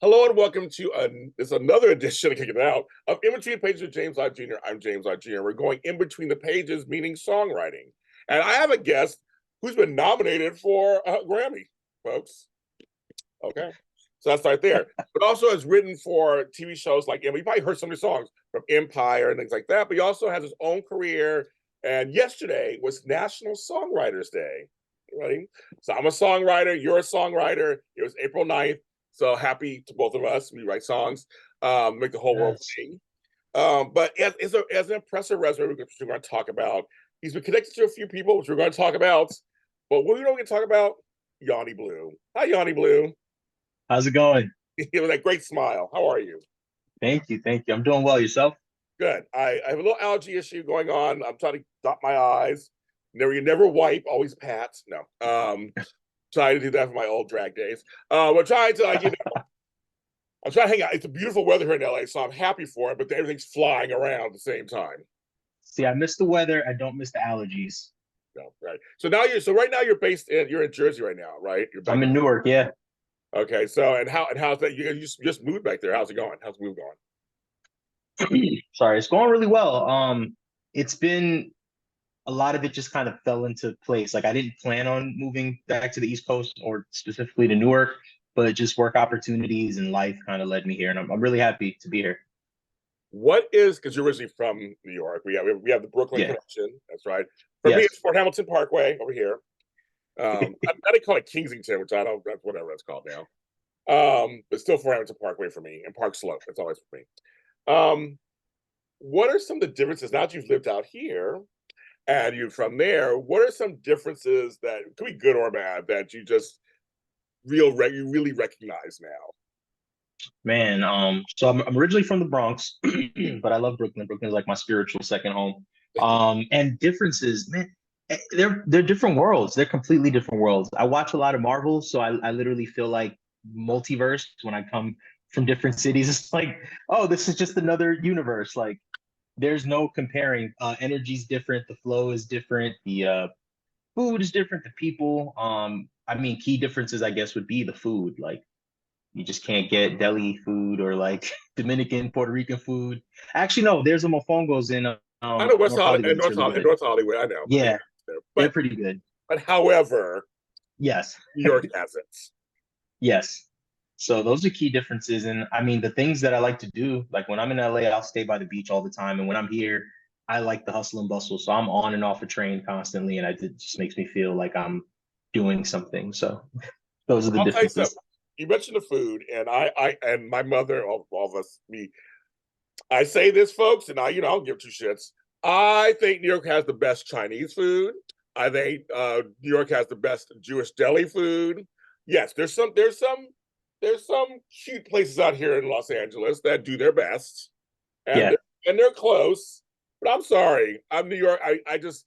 Hello and welcome to this another edition of Kicking It Out of In Between Pages with James Lott Jr. I'm James Lott Jr. We're going in between the pages, meaning songwriting. And I have a guest who's been nominated for a Grammy, folks. Okay. So that's right there. But also has written for TV shows like, you probably heard some of his songs from Empire and things like that. But he also has his own career. And yesterday was National Songwriters Day. Ready? So I'm a songwriter. You're a songwriter. It was April 9th. So happy to both of us. We write songs, make the whole world sing. But as an impressive resume, which we're going to talk about, he's been connected to a few people, which we're going to talk about. But what we don't get to talk about, YawnyBlew. Hi, YawnyBlew. How's it going? You have that great smile. How are you? Thank you. Thank you. I'm doing well. Yourself? Good. I have a little allergy issue going on. I'm trying to dot my I's. You never wipe, always pat. No. Trying to do that for my old drag days. We're trying to, I'm trying to hang out. It's a beautiful weather here in LA, so I'm happy for it, but everything's flying around at the same time. See, I miss the weather. I don't miss the allergies. No, right. So right now you're in Jersey right now, right? I'm in Newark, yeah. Okay, so how's that? You just moved back there. How's it going? How's the move going? Sorry, it's going really well. It's been a lot of it just kind of fell into place. Like I didn't plan on moving back to the East Coast or specifically to Newark, but just work opportunities and life kind of led me here, and I'm really happy to be here. Because you're originally from New York, we have the Brooklyn connection. That's right. For me, it's Fort Hamilton Parkway over here. I call it Kensington, which I don't. That's whatever it's called now. But still Fort Hamilton Parkway for me, and Park Slope. That's always for me. What are some of the differences now that you've lived out here, and you're from there? What are some differences that could be good or bad that you just you really recognize now? Man, so I'm originally from the Bronx, but I love Brooklyn. Brooklyn's like my spiritual second home. And differences, man, they're different worlds. They're completely different worlds. I watch a lot of Marvel, so I literally feel like multiverse when I come from different cities. It's like, oh, this is just another universe. Like, there's no comparing. Energy's different. The flow is different. The food is different. The people. I mean, key differences, I guess, would be the food. Like, you just can't get deli food or like Dominican, Puerto Rican food. Actually, no, there's a Mofongos in I know North Hollywood. I know. Yeah, they're pretty good. But however, yes, New York has it. Yes. So those are key differences. And I mean, the things that I like to do, like when I'm in LA, I'll stay by the beach all the time. And when I'm here, I like the hustle and bustle. So I'm on and off a train constantly. And it just makes me feel like I'm doing something. So those are the differences. You mentioned the food, and I and my mother, all of us, me. I say this, folks, and I don't give two shits. I think New York has the best Chinese food. I think New York has the best Jewish deli food. Yes, there's some cute places out here in Los Angeles that do their best, and they're close. But I'm sorry, I'm New York. I just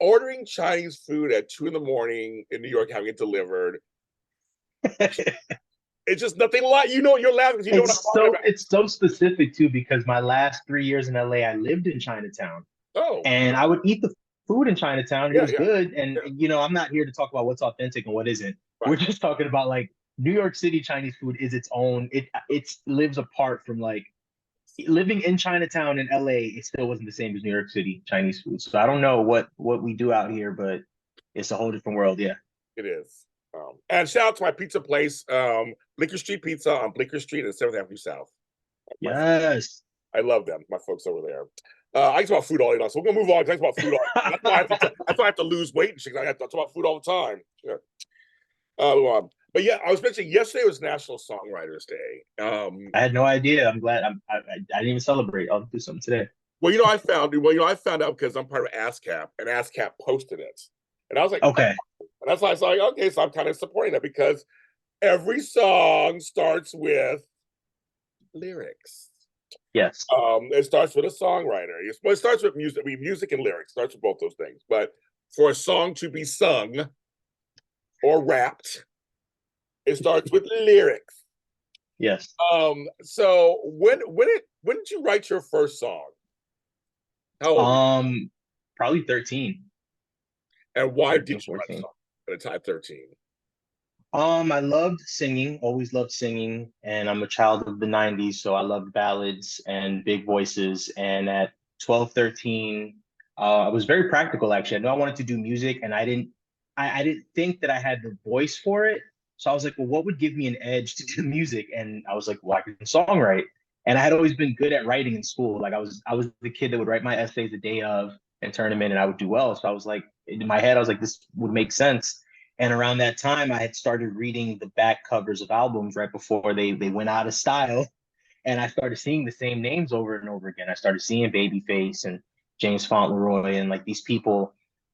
ordering Chinese food at 2 a.m. in New York, having it delivered. It's just nothing like you're laughing because you know what I'm talking about. It's so specific too, because my last 3 years in LA, I lived in Chinatown. Oh, and I would eat the food in Chinatown. And it was good. And I'm not here to talk about what's authentic and what isn't. Right. We're just talking about like New York City Chinese food is its own. It lives apart from like living in Chinatown in LA. It still wasn't the same as New York City Chinese food. So I don't know what we do out here, but it's a whole different world. Yeah, it is. And shout out to my pizza place, Bleecker Street Pizza on Bleecker Street and 7th Avenue South. Yes. I love them. My folks over there. I talk about food all day long, so we're gonna move on. Talk about food all day. That's why I have to lose weight and shit. I have to talk about food all the time. Yeah. But yeah, I was mentioning yesterday was National Songwriters Day. I had no idea. I'm glad. I didn't even celebrate. I'll do something today. Well, I found out because I'm part of ASCAP, and ASCAP posted it, and I was like, okay. And that's why I was like, okay, so I'm kind of supporting that because every song starts with lyrics. Yes. It starts with a songwriter. It starts with music. I mean, music and lyrics starts with both those things. But for a song to be sung or rapped, it starts with lyrics. Yes. So when did you write your first song? How old? Probably 13. And why 13, did you write a song at a time 13? I loved singing, always loved singing, and I'm a child of the 90s, so I loved ballads and big voices. And at 12, 13, I was very practical actually. I knew I wanted to do music, and I didn't think that I had the voice for it. So I was like, well, what would give me an edge to do music? And I was like, well, I can songwrite. And I had always been good at writing in school. Like I was the kid that would write my essays the day of and turn them in, and I would do well. So I was like, in my head, I was like, this would make sense. And around that time, I had started reading the back covers of albums right before they went out of style. And I started seeing the same names over and over again. I started seeing Babyface and James Fauntleroy and like these people.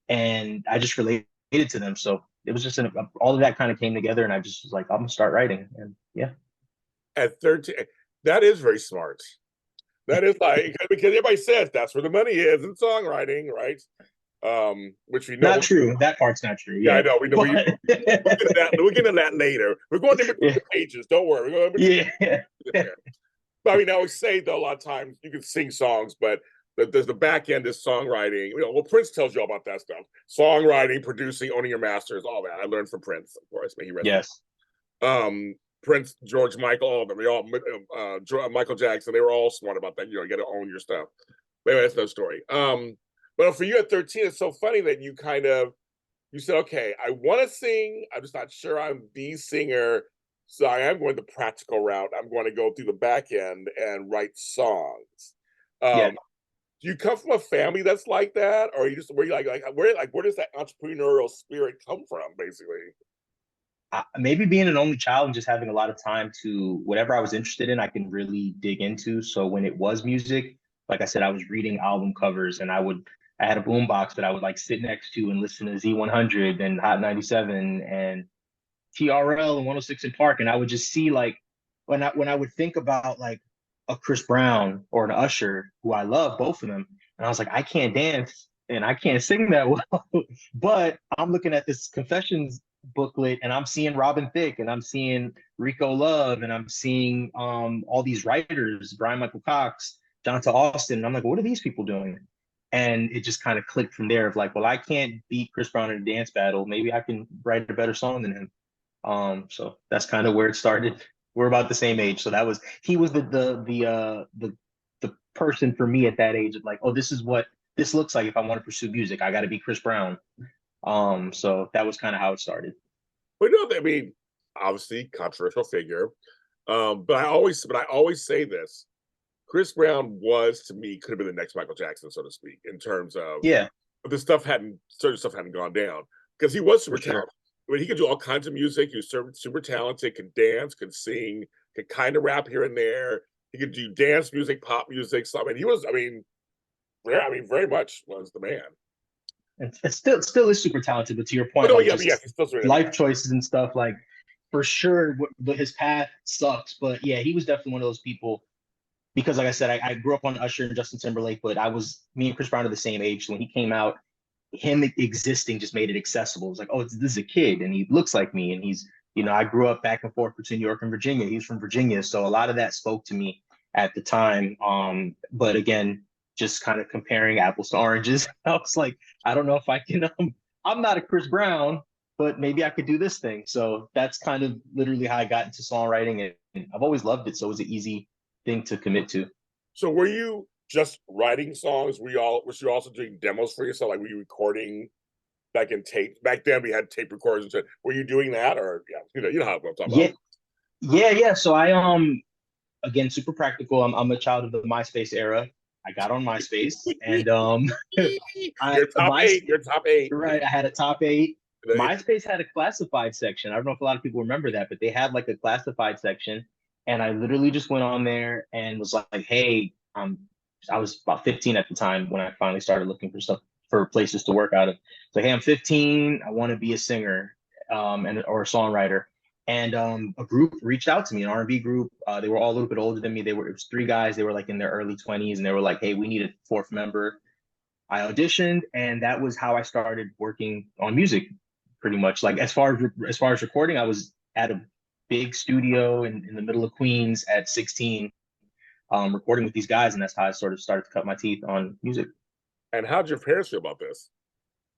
And I just related to them. So it was just all of that kind of came together. And I just was like, I'm going to start writing. And yeah. At 13, that is very smart. That is like, because everybody says that's where the money is in songwriting, right? Which we know. Not true. That part's not true. Yeah, Yeah. I know. We know. We'll get to that. We'll get into that later. We're going in between the pages. Don't worry. We're going yeah. But I mean, I always say though, a lot of times you can sing songs, but there's the back end is songwriting. You know, well, Prince tells you all about that stuff: songwriting, producing, owning your masters, all that. I learned from Prince, of course. But he read Yes. Prince, George Michael, all of them. They all Michael Jackson. They were all smart about that. You know, you got to own your stuff. But anyway, that's no story. But for you at 13, it's so funny that you said, okay, I want to sing. I'm just not sure I'm the singer. So I am going the practical route. I'm going to go through the back end and write songs. Yeah. Do you come from a family that's like that, or are you just where you where does that entrepreneurial spirit come from, basically? Maybe being an only child and just having a lot of time to whatever I was interested in, I can really dig into. So when it was music, like I said, I was reading album covers and I had a boombox that I would like sit next to and listen to Z100 and Hot 97 and TRL and 106 in Park. And I would just see like when I would think about like a Chris Brown or an Usher, who I love both of them. And I was like, I can't dance and I can't sing that well. But I'm looking at this Confessions booklet and I'm seeing Robin Thicke and I'm seeing Rico Love and I'm seeing all these writers, Brian Michael Cox, Jonathan Austin. And I'm like, what are these people doing? And it just kind of clicked from there of like, well, I can't beat Chris Brown in a dance battle. Maybe I can write a better song than him. So that's kind of where it started. We're about the same age. So he was the person for me at that age of like, oh, this is what this looks like if I want to pursue music. I got to be Chris Brown. So that was kind of how it started. But no, I mean, obviously controversial figure. But I always say this: Chris Brown was to me could have been the next Michael Jackson, so to speak, in terms of Yeah, certain stuff hadn't gone down because he was super for sure. talented. I mean, he could do all kinds of music. He was super talented, could dance, could sing, could kind of rap here and there. He could do dance music, pop music. So I mean, very much was the man. And still is super talented, but to your But point, oh like yeah, yeah, just he's still sort of, life choices and stuff, like for sure, but his path sucks. But yeah, he was definitely one of those people because, like I said, I grew up on Usher and Justin Timberlake, but me and Chris Brown are the same age. So when he came out, him existing just made it accessible. It's like, oh, this is a kid and he looks like me. And I grew up back and forth between New York and Virginia. He's from Virginia. So a lot of that spoke to me at the time. But again, just kind of comparing apples to oranges. I was like, I don't know if I can, I'm not a Chris Brown, but maybe I could do this thing. So that's kind of literally how I got into songwriting. And I've always loved it. So it was an easy thing to commit to. So were you just writing songs? Was you also doing demos for yourself? Like were you recording back in tape? Back then we had tape recorders and shit. Were you doing that or yeah, you know how I'm talking about. Yeah, yeah. So I again, super practical. I'm a child of the MySpace era. I got on MySpace and I Your top my eight, your top eight. right, I had a top eight. MySpace had a classified section. I don't know if a lot of people remember that, but they had like a classified section. And I literally just went on there and was like, hey, I was about 15 at the time when I finally started looking for places to work out of. So, hey, I'm 15. I want to be a singer or a songwriter. And a group reached out to me, an R&B group. They were all a little bit older than me. It was three guys. They were like in their early 20s, and they were like, "Hey, we need a fourth member." I auditioned, and that was how I started working on music. Pretty much, like as far as recording, I was at a big studio in the middle of Queens at 16, recording with these guys, and that's how I sort of started to cut my teeth on music. And how'd your parents feel about this?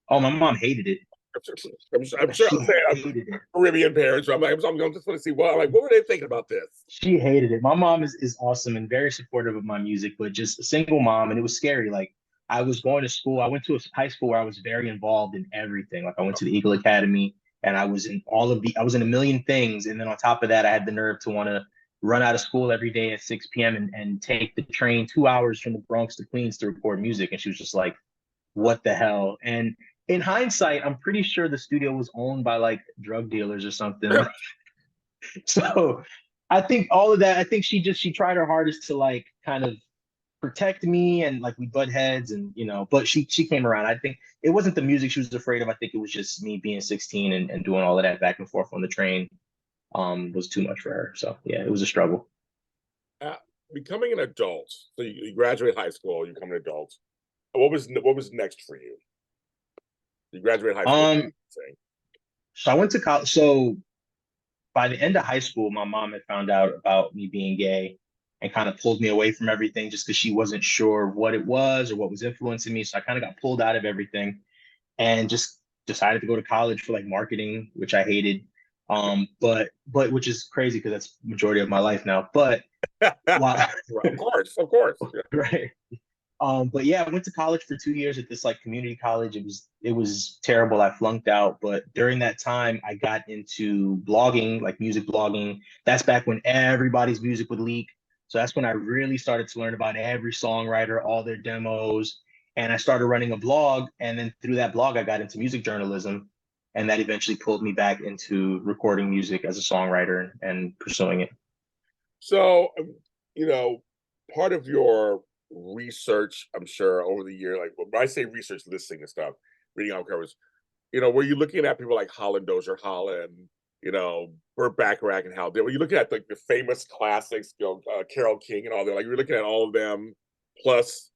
Oh, my mom hated it. I'm sure She I'm saying hated it. Caribbean parents. I'm going to just want to see what were they thinking about this? She hated it. My mom is awesome and very supportive of my music, but just a single mom, and it was scary. Like I was going to school. I went to a high school where I was very involved in everything. Like I went to the Eagle Academy, and I was in a million things. And then on top of that, I had the nerve to want to run out of school every day at 6 p.m. and take the train 2 hours from the Bronx to Queens to record music. And she was just like, "What the hell?" And in hindsight, I'm pretty sure the studio was owned by like drug dealers or something. So I think all of that, I think she tried her hardest to like kind of protect me, and like we butt heads, and but she came around. I think it wasn't the music she was afraid of. I think it was just me being 16 and doing all of that back and forth on the train was too much for her. So yeah, it was a struggle. Uh, Becoming an adult, so you graduate high school, you become an adult. What was next for you? You graduate high school. Um, so I went to college. So by the end of high school, my mom had found out about me being gay and kind of pulled me away from everything just because she wasn't sure what it was or what was influencing me. So I kind of got pulled out of everything and just decided to go to college for like marketing, which I hated. But which is crazy because that's the majority of my life now. But while Of course, of course. Yeah. right. But yeah, I went to college for 2 years at this like community college. It was terrible. I flunked out, but during that time, I got into blogging, like music blogging. That's back when everybody's music would leak. So that's when I really started to learn about every songwriter, all their demos, and I started running a blog. And then through that blog, I got into music journalism, and that eventually pulled me back into recording music as a songwriter and pursuing it. So, part of your research, I'm sure, over the year, like when I say research, listening and stuff, reading out covers, were you looking at people like Holland Dozier Holland, Burt Bacharach and Hal? Were you looking at like the famous classics, Carole King and all that? Like you were looking at all of them, plus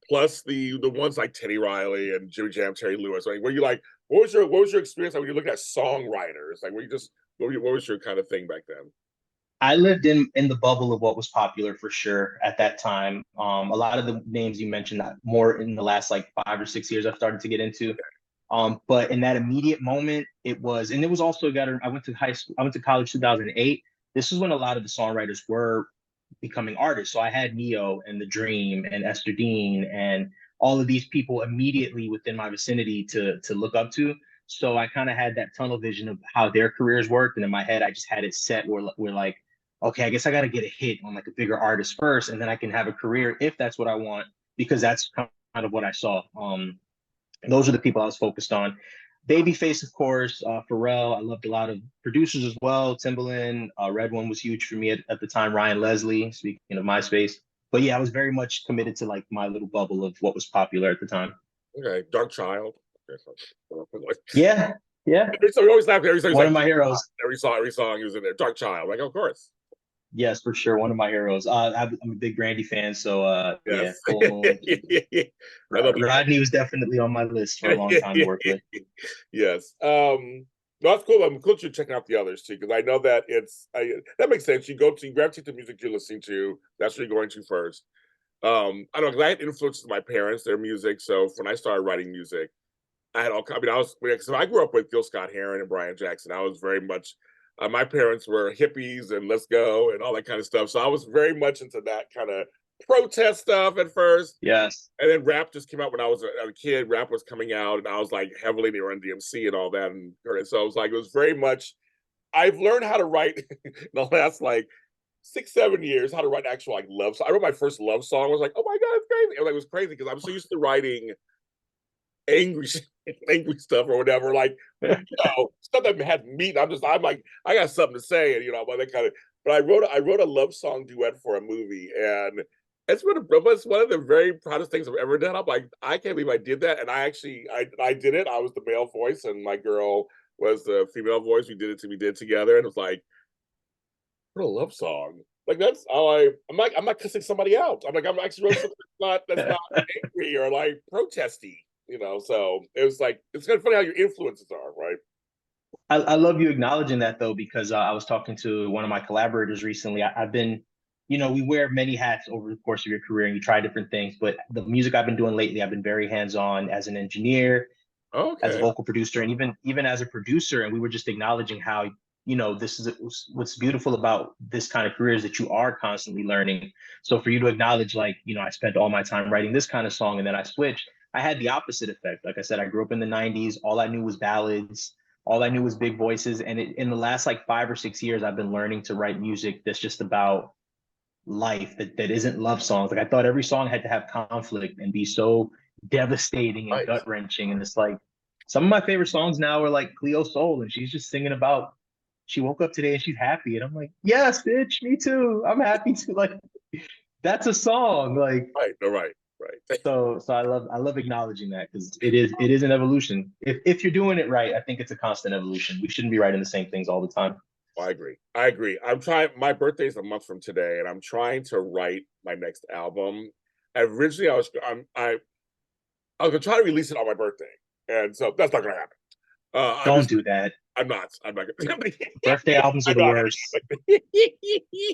the ones like Teddy Riley and Jimmy Jam, Terry Lewis. Like, were you like, what was your experience like when you looking at songwriters? Like, were you just what was your kind of thing back then? I lived in the bubble of what was popular for sure at that time. A lot of the names you mentioned, more in the last like 5 or 6 years, I've started to get into. But in that immediate moment, and it was also I went to high school, I went to college 2008. This is when a lot of the songwriters were becoming artists. So I had Neo and The Dream and Esther Dean and all of these people immediately within my vicinity to look up to. So I kind of had that tunnel vision of how their careers worked, and in my head, I just had it set where like, okay, I guess I got to get a hit on like a bigger artist first, and then I can have a career if that's what I want, because that's kind of what I saw. Those are the people I was focused on. Babyface, of course, Pharrell. I loved a lot of producers as well. Timbaland, Red One was huge for me at the time. Ryan Leslie, speaking of MySpace. But yeah, I was very much committed to like my little bubble of what was popular at the time. Okay, Dark Child. Yeah, yeah. So we always laugh every song. He's One like of my heroes. every song he was in there. Dark Child. Like, of course. Yes, for sure. One of my heroes. I'm a big Brandy fan, so yeah. Yes. Rodney was definitely on my list for a long time to work with. Yes. No, that's cool. I'm cool you're checking out the others too, because I know that that makes sense. You gravitate to music you're listening to. That's what you're going to first. I don't know, because I had influences of my parents, their music. So when I started writing music, I had all. I mean, so I grew up with Gil Scott-Heron and Brian Jackson. I was very much. My parents were hippies and let's go and all that kind of stuff. So I was very much into that kind of protest stuff at first. Yes. And then rap just came out when I was a kid. Rap was coming out, and I was like heavily in Run DMC and all that. And so it was like, it was very much, I've learned how to write in the last like 6, 7 years, how to write actual like love song. I wrote my first love song. I was like, oh my God, it's crazy. It was crazy because I'm so used to writing angry angry stuff or whatever, like stuff that had meat. I'm like, I got something to say, and but that kind of. But I wrote a love song duet for a movie, and it's one of the very proudest things I've ever done. I'm like, I can't believe I did that, and I did it. I was the male voice, and my girl was the female voice. We did it together, and it was like, what a love song. Like that's how I'm not cussing somebody out. I'm like, I'm actually wrote something that's not angry or like protesty. So it was like, it's kind of funny how your influences are, right? I love you acknowledging that though, because I was talking to one of my collaborators recently. I've been, we wear many hats over the course of your career and you try different things, but the music I've been doing lately, I've been very hands-on as an engineer, as a Okay. vocal producer, and even as a producer, and we were just acknowledging how, this is what's beautiful about this kind of career is that you are constantly learning. So for you to acknowledge, like, I spent all my time writing this kind of song and then I switched, I had the opposite effect. Like I said, I grew up in the 90s. All I knew was ballads. All I knew was big voices. And in the last like 5 or 6 years, I've been learning to write music that's just about life, that isn't love songs. Like I thought every song had to have conflict and be so devastating and Right. gut wrenching. And it's like some of my favorite songs now are like Cleo Soul, and she's just singing about she woke up today and she's happy. And I'm like, yes, bitch, me too. I'm happy too. Like that's a song. Like Right. No, right. Right. so I love acknowledging that because it is an evolution. If you're doing it right, I think it's a constant evolution. We shouldn't be writing the same things all the time. I agree. I agree. I'm trying. My birthday is a month from today, and I'm trying to write my next album. Originally, I was gonna try to release it on my birthday, and so that's not gonna happen. I'm Don't just do that. I'm not. I'm not gonna. Birthday albums are I'm the not worst.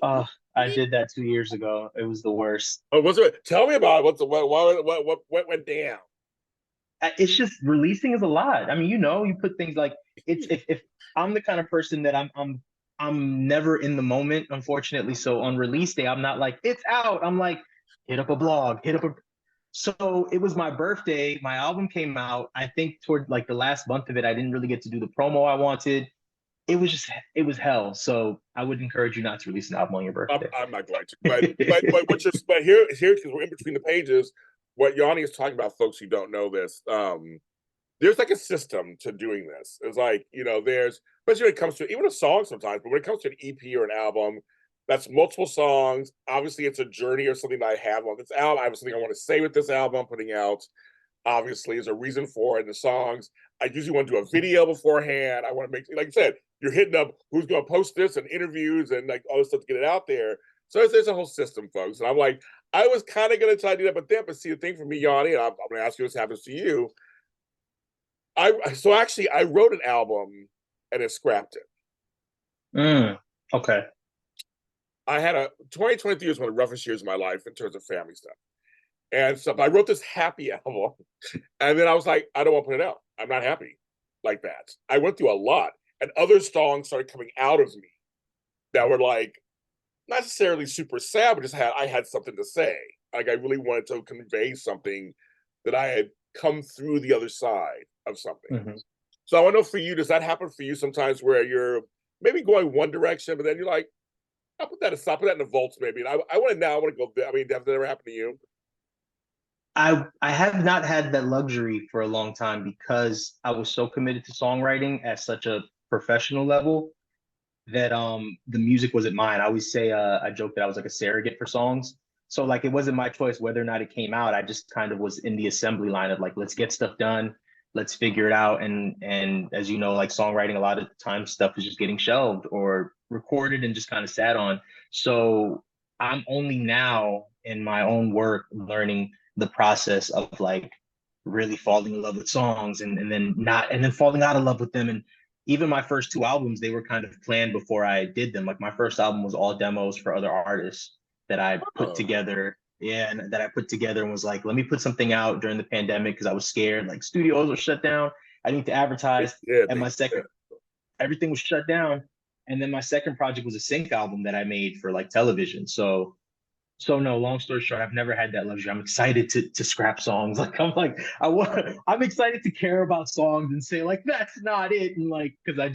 gonna. I did that 2 years ago. It was the worst. Oh, what's it? Tell me about it. What went down? It's just releasing is a lot. I mean, you put things like if I'm the kind of person that I'm never in the moment, unfortunately. So on release day, I'm not like it's out. I'm like hit up a blog, hit up a. So it was my birthday. My album came out. I think toward like the last month of it, I didn't really get to do the promo I wanted. It was hell. So I would encourage you not to release an album on your birthday. I'm not going to. But here because we're in between the pages. What Yawny is talking about, folks who don't know this, there's like a system to doing this. It's like, there's, especially when it comes to even a song sometimes, but when it comes to an EP or an album, that's multiple songs. Obviously, it's a journey or something that I have on this album. I have something I want to say with this album I'm putting out. Obviously, there's a reason for it in the songs. I usually want to do a video beforehand. I want to make, like I said, you're hitting up who's going to post this and interviews and like all this stuff to get it out there. So there's a whole system, folks. And I'm like, I was kind of going to try to do that, but see, the thing for me, Yanni, and I'm going to ask you what happens to you. So actually, I wrote an album and then scrapped it. Okay. I had 2023 was one of the roughest years of my life in terms of family stuff. And so I wrote this happy album. And then I was like, I don't want to put it out. I'm not happy like that. I went through a lot. And other songs started coming out of me that were like, not necessarily super sad, but I had something to say. Like I really wanted to convey something that I had come through the other side of something. Mm-hmm. So I want to know for you, does that happen for you sometimes where you're maybe going one direction, but then you're like, I'll put that in the vaults maybe. And I want to go there. I mean, has that ever happened to you? I have not had that luxury for a long time because I was so committed to songwriting at such a professional level that the music wasn't mine. I always say I joke that I was like a surrogate for songs. So like it wasn't my choice whether or not it came out. I just kind of was in the assembly line of like, let's get stuff done, let's figure it out. And as you know, like songwriting, a lot of times stuff is just getting shelved or recorded and just kind of sat on. So I'm only now in my own work learning the process of like really falling in love with songs and then falling out of love with them. And even my first two albums, they were kind of planned before I did them. Like my first album was all demos for other artists that I put together. Yeah, and that I put together and was like, let me put something out during the pandemic because I was scared. Like studios were shut down. I need to advertise. And my second, everything was shut down. And then my second project was a sync album that I made for like television. So no, long story short, I've never had that luxury. I'm excited to scrap songs. Like I'm excited to care about songs and say like that's not it. And like because I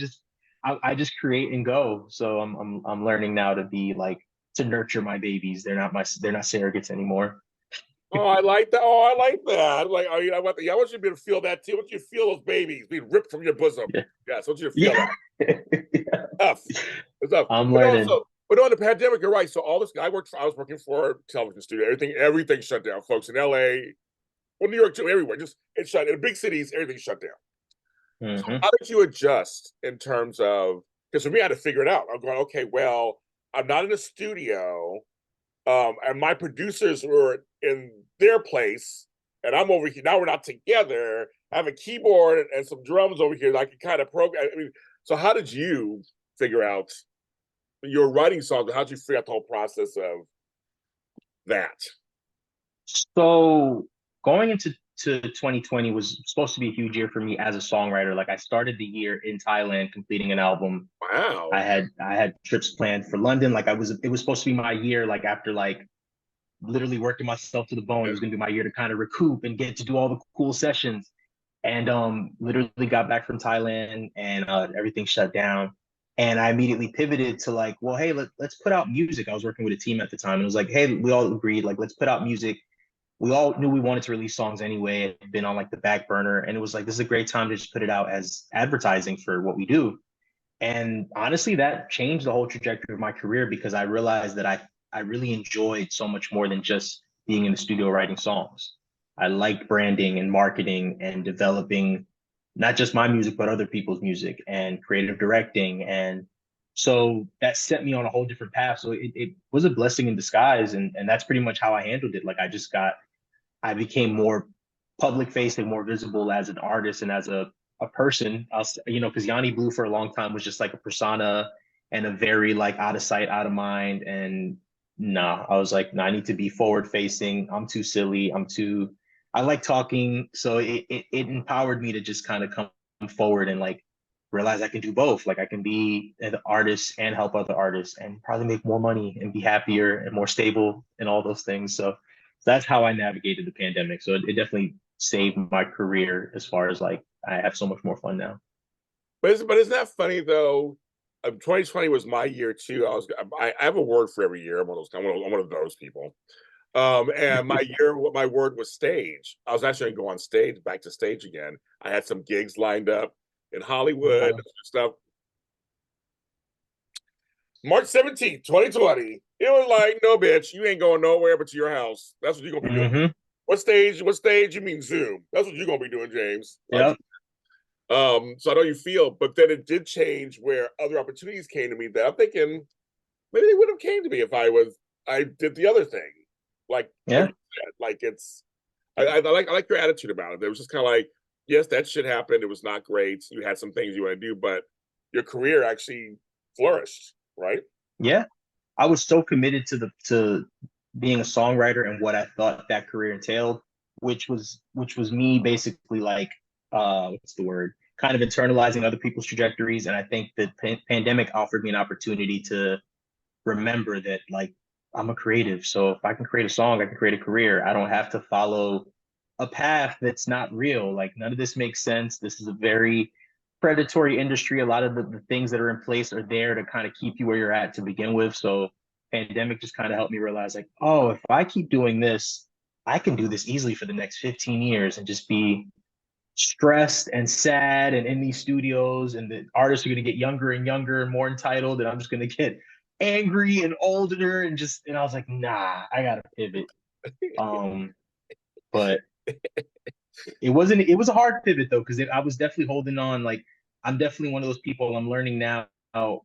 just create and go. So I'm learning now to be like to nurture my babies. They're not surrogates anymore. Oh, I like that. Oh, I like that. Like, I want you to be able to feel that too. I want you to feel those babies being ripped from your bosom. Yeah. Yes, I want you to feel that. Yeah. Tough. It's tough. I'm learning. But on the pandemic, you're right. So all this, I was working for a television studio. Everything shut down, folks. In LA, well, New York too, everywhere. Just it shut. In big cities, everything shut down. Mm-hmm. So how did you adjust in terms of? Because for me, I had to figure it out. I'm going, okay, well, I'm not in a studio, and my producers were in their place, and I'm over here. Now we're not together. I have a keyboard and some drums over here that I can kind of program. I mean, so how did you figure out? You're writing songs. How'd you figure out the whole process of that? So going into to 2020 was supposed to be a huge year for me as a songwriter. Like I started the year in Thailand completing an album. Wow. I had trips planned for London. Like it was supposed to be my year, like after like literally working myself to the bone. It was gonna be my year to kind of recoup and get to do all the cool sessions. And literally got back from Thailand and everything shut down. And I immediately pivoted to like, well, hey, let's put out music. I was working with a team at the time, and it was like, hey, we all agreed, like, let's put out music. We all knew we wanted to release songs anyway. It had been on like the back burner, and it was like, this is a great time to just put it out as advertising for what we do. And honestly, that changed the whole trajectory of my career because I realized that I really enjoyed so much more than just being in the studio writing songs. I liked branding and marketing and developing not just my music, but other people's music and creative directing. And so that set me on a whole different path. So it was a blessing in disguise. And that's pretty much how I handled it. Like I became more public facing, more visible as an artist and as a person. Because YawnyBlew for a long time was just like a persona and a very like out of sight, out of mind. And nah, I was like, nah, I need to be forward facing. I'm too silly. I like talking. So it empowered me to just kind of come forward and like realize I can do both. Like I can be an artist and help other artists and probably make more money and be happier and more stable and all those things. So that's how I navigated the pandemic. So it definitely saved my career as far as like I have so much more fun now. But isn't that funny though? 2020 was my year too. I have a word for every year. I'm one of those people. And my word was stage. I was actually going to go on stage, back to stage again. I had some gigs lined up in Hollywood and stuff. March 17th, 2020. It was like, no, bitch, you ain't going nowhere but to your house. That's what you're gonna be doing. What stage? What stage? You mean Zoom? That's what you're gonna be doing, James. Yep. So I know you feel, but then it did change where other opportunities came to me that I'm thinking maybe they would have came to me if I did the other thing. Like Yeah. like it's I like your attitude about it. It was just kind of like, yes, that shit happened. It was not great. You had some things you want to do, but your career actually flourished, right? Yeah. I was so committed to being a songwriter and what I thought that career entailed, which was me basically like what's the word? Kind of internalizing other people's trajectories. And I think the pandemic offered me an opportunity to remember that like I'm a creative. So if I can create a song, I can create a career. I don't have to follow a path that's not real. Like none of this makes sense. This is a very predatory industry. A lot of the things that are in place are there to kind of keep you where you're at to begin with. So pandemic just kind of helped me realize like, oh, if I keep doing this, I can do this easily for the next 15 years and just be stressed and sad and in these studios, and the artists are going to get younger and younger and more entitled, and I'm just going to get angry and older and I was like, nah, I gotta pivot. But it was a hard pivot though, because I was definitely holding on. Like I'm definitely one of those people. I'm learning now. I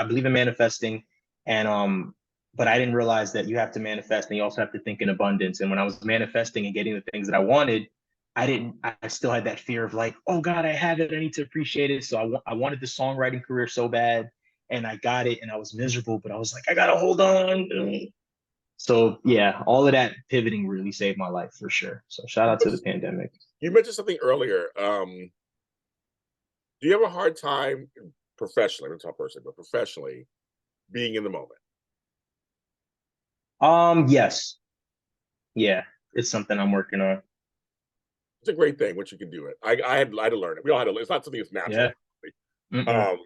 believe in manifesting, and but I didn't realize that you have to manifest and you also have to think in abundance. And when I was manifesting and getting the things that I wanted, I still had that fear of like, oh God, I have it. I need to appreciate it. So I wanted the songwriting career so bad, and I got it, and I was miserable, but I was like, I gotta hold on. So yeah, all of that pivoting really saved my life for sure. So shout out to the pandemic. You mentioned something earlier. Do you have a hard time professionally, I'm not personally, but professionally being in the moment? Yes. Yeah, it's something I'm working on. It's a great thing once you can do it. I had to learn it. We all had to learn. It's not something that's natural. Yeah.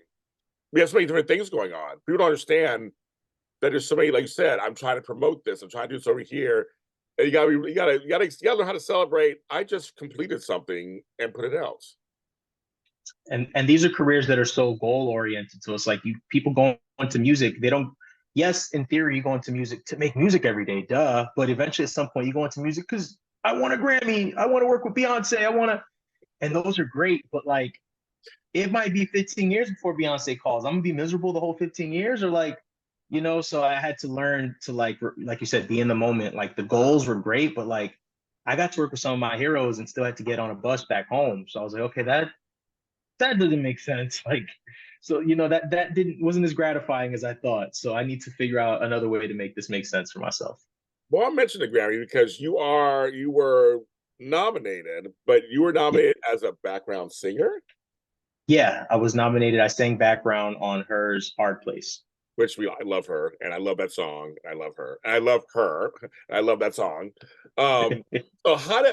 We have so many different things going on. People don't understand that there's so many, like you said, I'm trying to promote this, I'm trying to do this over here. And you gotta learn how to celebrate. I just completed something and put it out. And these are careers that are so goal oriented. So it's like people go into music, they don't, yes, in theory, you go into music to make music every day, duh. But eventually at some point you go into music because I want a Grammy, I want to work with Beyonce, and those are great, but like it might be 15 years before Beyonce calls. I'm gonna be miserable the whole 15 years, or like, so I had to learn to like you said, be in the moment. Like the goals were great, but like I got to work with some of my heroes and still had to get on a bus back home. So I was like, okay, that doesn't make sense. Like, so that wasn't as gratifying as I thought. So I need to figure out another way to make this make sense for myself. Well, I mentioned the Grammy because you were nominated, but you were nominated as a background singer, Yeah, I was nominated. I sang background on hers Hard Place. which I love her and I love that song. I love her. And I love her. And I love that song. Um,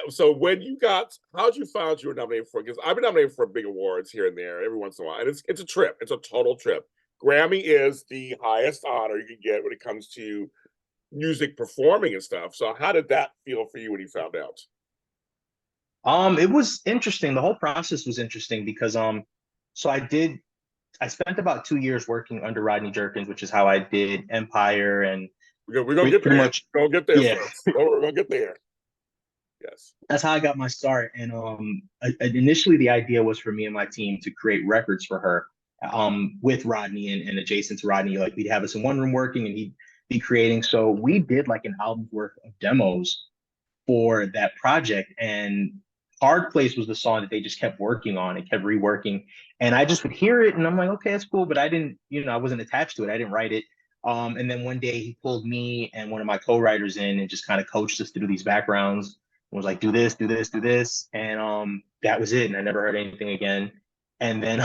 so when you got how'd you find you were nominated for? Because I've been nominated for big awards here and there every once in a while, and it's a trip. It's a total trip. Grammy is the highest honor you can get when it comes to music performing and stuff. So how did that feel for you when you found out? It was interesting. The whole process was interesting because so I spent about 2 years working under Rodney Jerkins, which is how I did Empire and We're gonna get pretty there. much, We're gonna get there, yeah, folks. We're gonna get there. Yes. that's how I got my start. And initially the idea was for me and my team to create records for her, with Rodney and adjacent to Rodney. Like we'd have us in one room working and he'd be creating. So we did like an album's worth of demos for that project. And Hard Place was the song that they just kept working on. It kept reworking. And I just would hear it and I'm like, okay, that's cool. But I didn't, I wasn't attached to it. I didn't write it. And then one day he pulled me and one of my co-writers in and just kind of coached us through these backgrounds and was like, do this, do this, do this. And that was it. And I never heard anything again. And then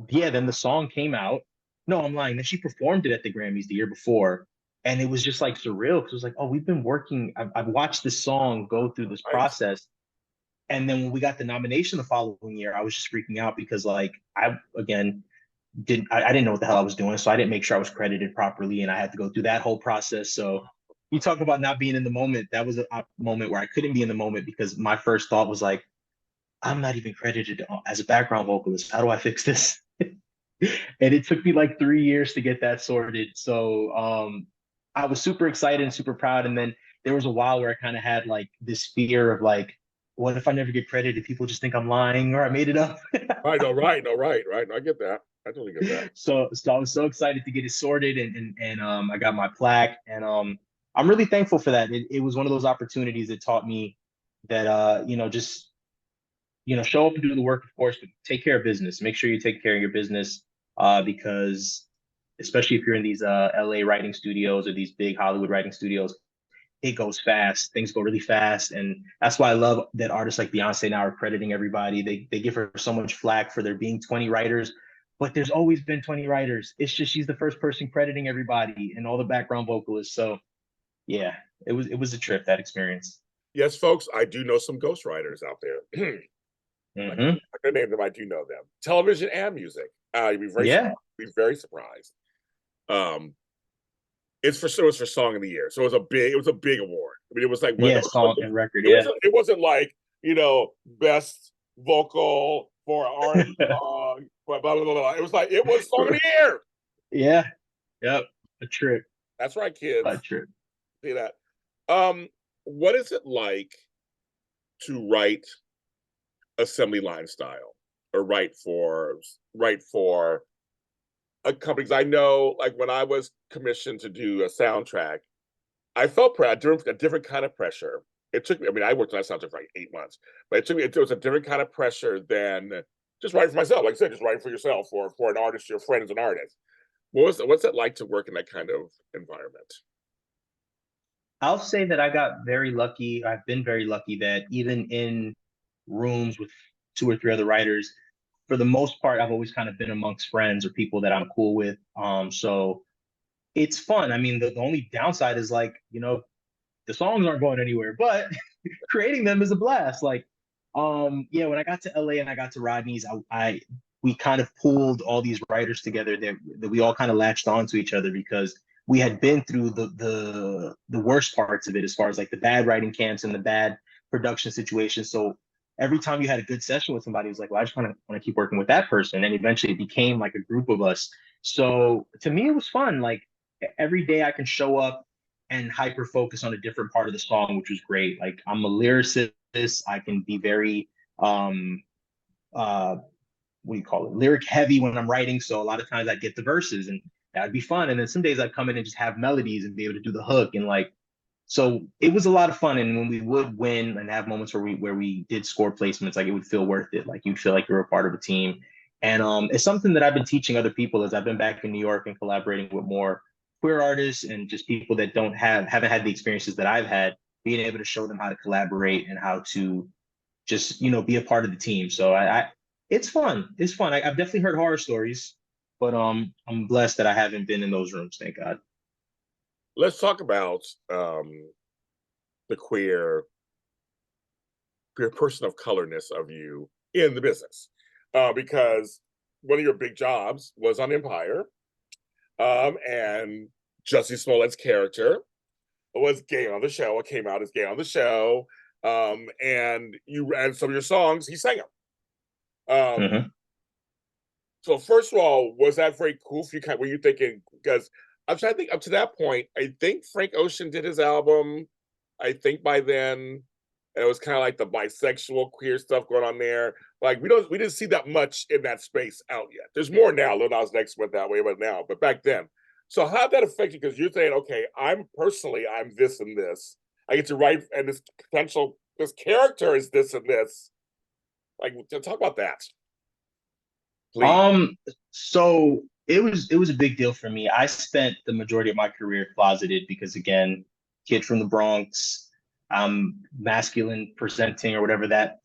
yeah, then the song came out. No, I'm lying. Then she performed it at the Grammys the year before. And it was just like surreal because it was like, oh, we've been working. I've watched this song go through this Right. process. And then when we got the nomination the following year, I was just freaking out because like I again I didn't know what the hell I was doing. So I didn't make sure I was credited properly and I had to go through that whole process. So you talk about not being in the moment. That was a moment where I couldn't be in the moment because my first thought was like, I'm not even credited as a background vocalist. How do I fix this? And it took me like 3 years to get that sorted. So I was super excited and super proud. And then there was a while where I kind of had like this fear of like, what if I never get credited? People just think I'm lying or I made it up. Right, no, right, no, right, right. No, I get that. I totally get that. So I was so excited to get it sorted and I got my plaque and I'm really thankful for that. It was one of those opportunities that taught me that just show up and do the work, of course, but take care of business. Make sure you take care of your business because especially if you're in these LA writing studios or these big Hollywood writing studios, it goes fast. Things go really fast. And that's why I love that artists like Beyonce now are crediting everybody. They give her so much flack for there being 20 writers, but there's always been 20 writers. It's just she's the first person crediting everybody and all the background vocalists. So yeah, it was a trip, that experience. Yes, folks, I do know some ghostwriters out there. Mm-hmm. I can name them. I do know them. Television and music. You'd be Yeah. very surprised. Um, it was for Song of the Year, so it was a big award. I mean, it was like Yeah, song and record. it Yeah. wasn't it wasn't like best vocal for R&B song, blah, blah blah blah. It was like it was Song of the Year. Yeah. Yep. A trip. That's right, kids. A trip. See that. What is it like to write assembly line style or write for a company? 'Cause I know, like when I was commissioned to do a soundtrack, I felt proud, a different kind of pressure. It took me. I mean, I worked on that soundtrack for like 8 months, but it was a different kind of pressure than just writing for myself. Like I said, just writing for yourself or for an artist, your friend is an artist. What's it like to work in that kind of environment? I'll say that I got very lucky. I've been very lucky that even in rooms with two or three other writers, for the most part, I've always kind of been amongst friends or people that I'm cool with. So it's fun. I mean, the only downside is like, the songs aren't going anywhere, but creating them is a blast. Like, yeah, when I got to LA and I got to Rodney's, we kind of pulled all these writers together that we all kind of latched onto each other because we had been through the worst parts of it as far as like the bad writing camps and the bad production situations. So every time you had a good session with somebody, it was like, well, I just want to keep working with that person. And eventually it became like a group of us. So to me, it was fun. Like every day I can show up and hyper focus on a different part of the song, which was great. Like I'm a lyricist. I can be very what do you call it? Lyric heavy when I'm writing. So a lot of times I get the verses and that'd be fun. And then some days I'd come in and just have melodies and be able to do the hook and like, so it was a lot of fun. And when we would win and have moments where we did score placements, like it would feel worth it. Like you'd feel like you're a part of a team. And it's something that I've been teaching other people as I've been back in New York and collaborating with more queer artists and just people that haven't had the experiences that I've had, being able to show them how to collaborate and how to just, be a part of the team. So it's fun. It's fun. I've definitely heard horror stories, but I'm blessed that I haven't been in those rooms, thank God. Let's talk about the queer person of colorness of you in the business, because one of your big jobs was on Empire, and Jussie Smollett's character was gay on the show. It came out as gay on the show, and some of your songs he sang them. So first of all, was that very cool for you? Were you thinking, because I'm trying to think up to that point, I think Frank Ocean did his album. I think by then it was kind of like the bisexual queer stuff going on there. Like we didn't see that much in that space out yet. There's more now. Lil Nas X went that way, but now, but back then. So how'd that affect you? Because you're saying, okay, I'm this and this. I get to write, and this character is this and this. Like, talk about that, please. So it was a big deal for me. I spent the majority of my career closeted because, again, kid from the Bronx, masculine presenting or whatever that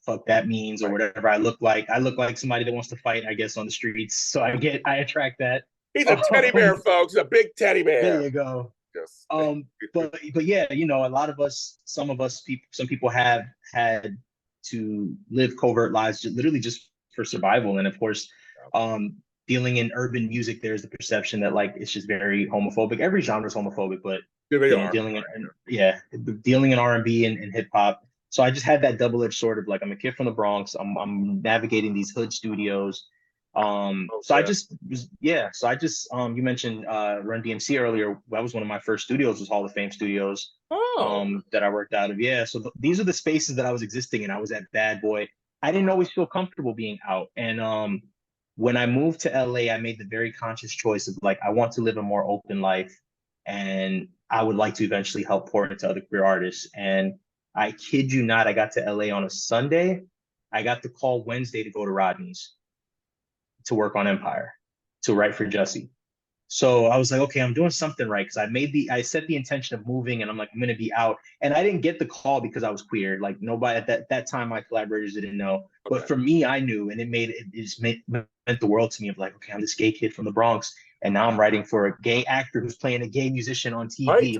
means, or whatever I look like. I look like somebody that wants to fight, I guess, on the streets. So I attract that. He's a teddy bear, folks. A big teddy bear. There you go. Yes. But yeah, a lot of us, some people have had to live covert lives, literally just for survival. And of course, dealing in urban music, there's the perception that like it's just very homophobic. Every genre is homophobic, but dealing in R&B and hip hop. So I just had that double-edged sword of like, I'm a kid from the Bronx. I'm navigating these hood studios. So I just you mentioned Run DMC earlier. That was one of my first studios, was Hall of Fame Studios. That I worked out of. Yeah. So these are the spaces that I was existing in. I was at Bad Boy. I didn't always feel comfortable being out. And when I moved to LA, I made the very conscious choice of like, I want to live a more open life, and I would like to eventually help pour into other queer artists. And I kid you not, I got to LA on a Sunday. I got the call Wednesday to go to Rodney's to work on Empire, to write for Jussie. So I was like, okay, I'm doing something right, because I set the intention of moving, and I'm like, I'm gonna be out. And I didn't get the call because I was queer. Like nobody at that time, my collaborators didn't know. But for me, I knew, and it meant the world to me. Of like, okay, I'm this gay kid from the Bronx, and now I'm writing for a gay actor who's playing a gay musician on TV.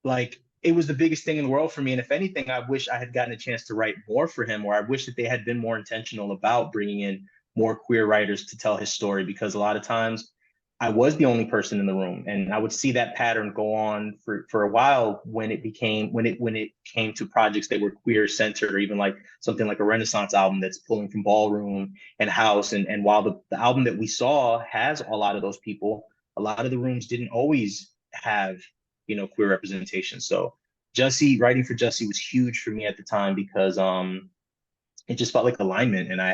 Like it was the biggest thing in the world for me. And if anything, I wish I had gotten a chance to write more for him, or I wish that they had been more intentional about bringing in more queer writers to tell his story, because a lot of times I was the only person in the room, and I would see that pattern go on for a while when it came to projects that were queer centered, or even like something like a Renaissance album that's pulling from ballroom and house. And while the album that we saw has a lot of those people, a lot of the rooms didn't always have, queer representation. So writing for Jussie was huge for me at the time, because it just felt like alignment. And I